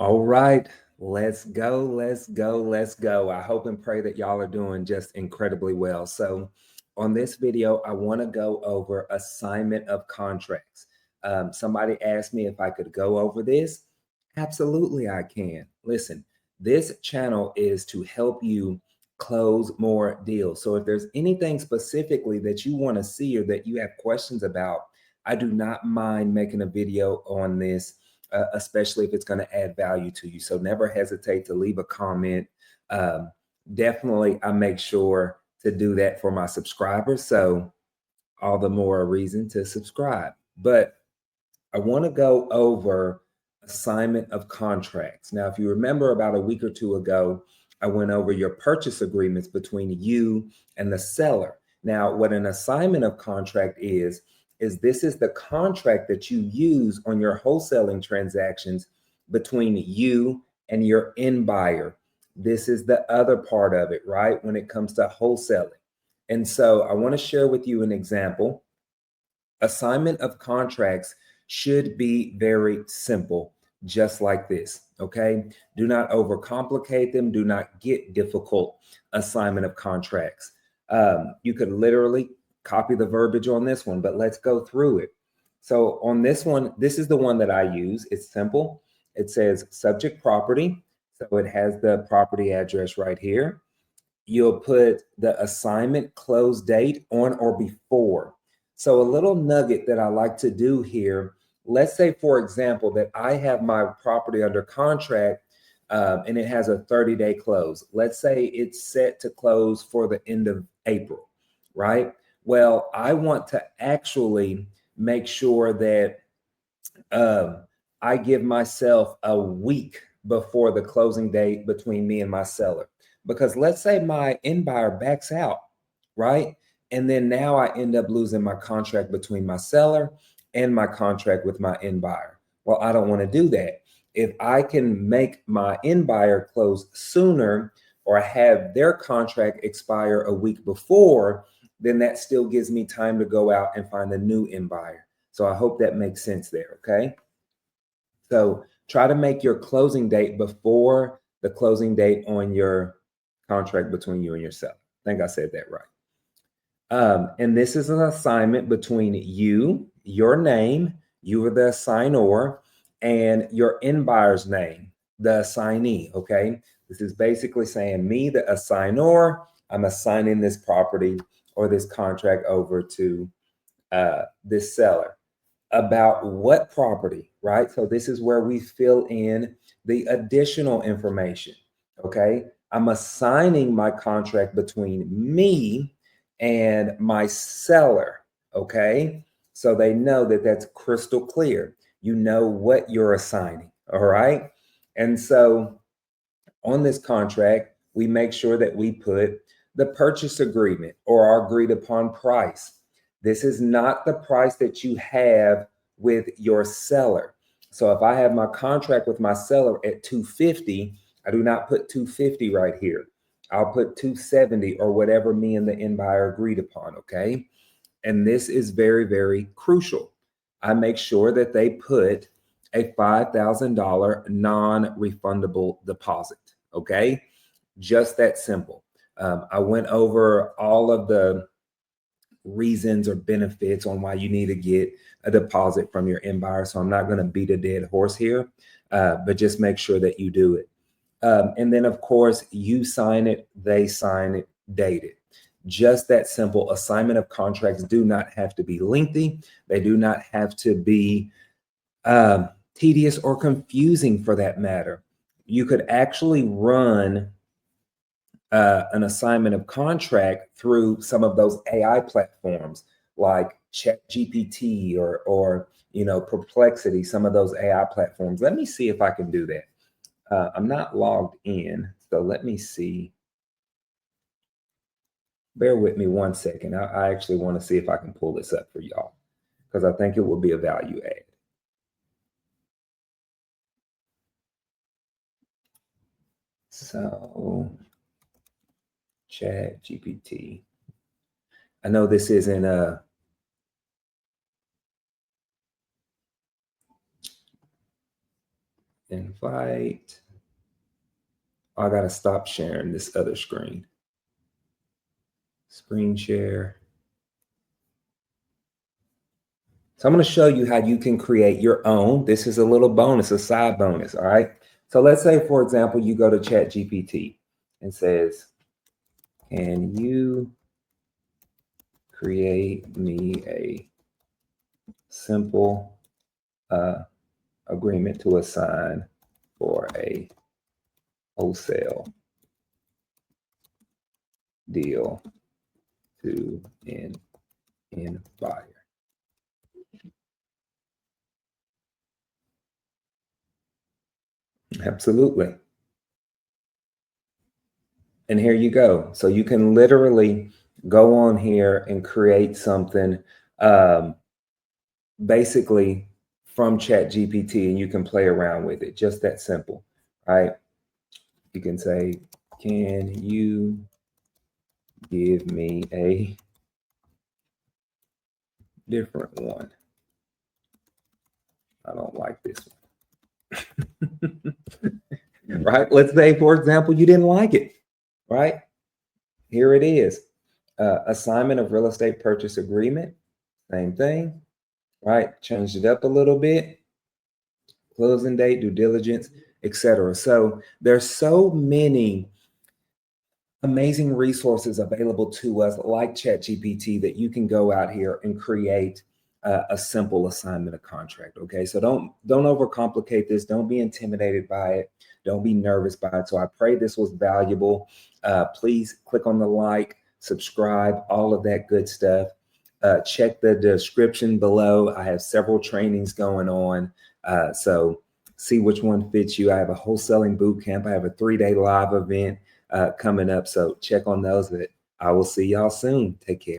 All right, let's go, let's go, let's go. I hope and pray that y'all are doing just incredibly well. So, on this video, I want to go over assignment of contracts. Somebody asked me if I could go over this. Absolutely, I can. Listen, this channel is to help you close more deals. So, if there's anything specifically that you want to see or that you have questions about, I do not mind making a video on this, especially if it's going to add value to you. So never hesitate to leave a comment. Um, Definitely, I make sure to do that for my subscribers. So all the more a reason to subscribe. But I want to go over assignment of contracts. Now, if you remember about a week or two ago, I went over your purchase agreements between you and the seller. Now, what an assignment of contract is this is the contract that you use on your wholesaling transactions between you and your end buyer. This is the other part of it, right? When it comes to wholesaling. And so I want to share with you an example. Assignment of contracts should be very simple, just like this. Okay. Do not overcomplicate them. Do not get difficult assignment of contracts. You could literally copy the verbiage on this one, but let's go through it. So on this one, this is the one that I use. It's simple. It says subject property. So it has the property address right here. You'll put the assignment close date on or before. So a little nugget that I like to do here, let's say, for example, that I have my property under contract and it has a 30-day close. Let's say it's set to close for the end of April, right? Well, I want to actually make sure that I give myself a week before the closing date between me and my seller. Because let's say my end buyer backs out, right? And then now I end up losing my contract between my seller and my contract with my end buyer. Well, I don't want to do that. If I can make my end buyer close sooner or have their contract expire a week before, then that still gives me time to go out and find a new end buyer. So I hope that makes sense there, okay? So try to make your closing date before the closing date on your contract between you and yourself. I think I said that right. And this is an assignment between you, your name, you are the assignor, and your end buyer's name, the assignee, okay? This is basically saying me, the assignor, I'm assigning this property or this contract over to this seller. About what property, right? So this is where we fill in the additional information, okay? I'm assigning my contract between me and my seller, okay? So they know that that's crystal clear. You know what you're assigning, all right? And so on this contract, we make sure that we put the purchase agreement or our agreed upon price. This is not the price that you have with your seller. So if I have my contract with my seller at 250, I do not put 250 right here. I'll put 270 or whatever me and the end buyer agreed upon, okay? And this is very, very crucial. I make sure that they put a $5,000 non-refundable deposit, okay? Just that simple. I went over all of the reasons or benefits on why you need to get a deposit from your end buyer. So I'm not going to beat a dead horse here, but just make sure that you do it. And then, of course, you sign it, they sign it, date it. Just that simple. Assignment of contracts do not have to be lengthy. They do not have to be tedious or confusing for that matter. You could actually run an assignment of contract through some of those AI platforms like ChatGPT or Perplexity, some of those AI platforms. Let me see if I can do that. I'm not logged in, so let me see. Bear with me one second. I actually want to see if I can pull this up for y'all because I think it will be a value add. So Chat GPT. I know this isn't invite. I got to stop sharing this other screen. Screen share. So I'm going to show you how you can create your own. This is a little bonus, a side bonus. All right. So let's say, for example, you go to ChatGPT and says, can you create me a simple agreement to assign for a wholesale deal to an end buyer. Absolutely. And here you go. So you can literally go on here and create something basically from ChatGPT, and you can play around with it. Just that simple, right? You can say, can you give me a different one? I don't like this one. Right? Let's say, for example, you didn't like it, right? Here it is. Assignment of real estate purchase agreement. Same thing, right? Changed it up a little bit. Closing date, due diligence, etc. So there's so many amazing resources available to us like ChatGPT that you can go out here and create a simple assignment of contract. Okay, so don't overcomplicate this. Don't be intimidated by it. Don't be nervous by it. So I pray this was valuable. Please click on the like, subscribe, all of that good stuff. Check the description below. I have several trainings going on. So see which one fits you. I have a wholesaling boot camp. I have a 3-day live event coming up. So check on those. I will see y'all soon. Take care.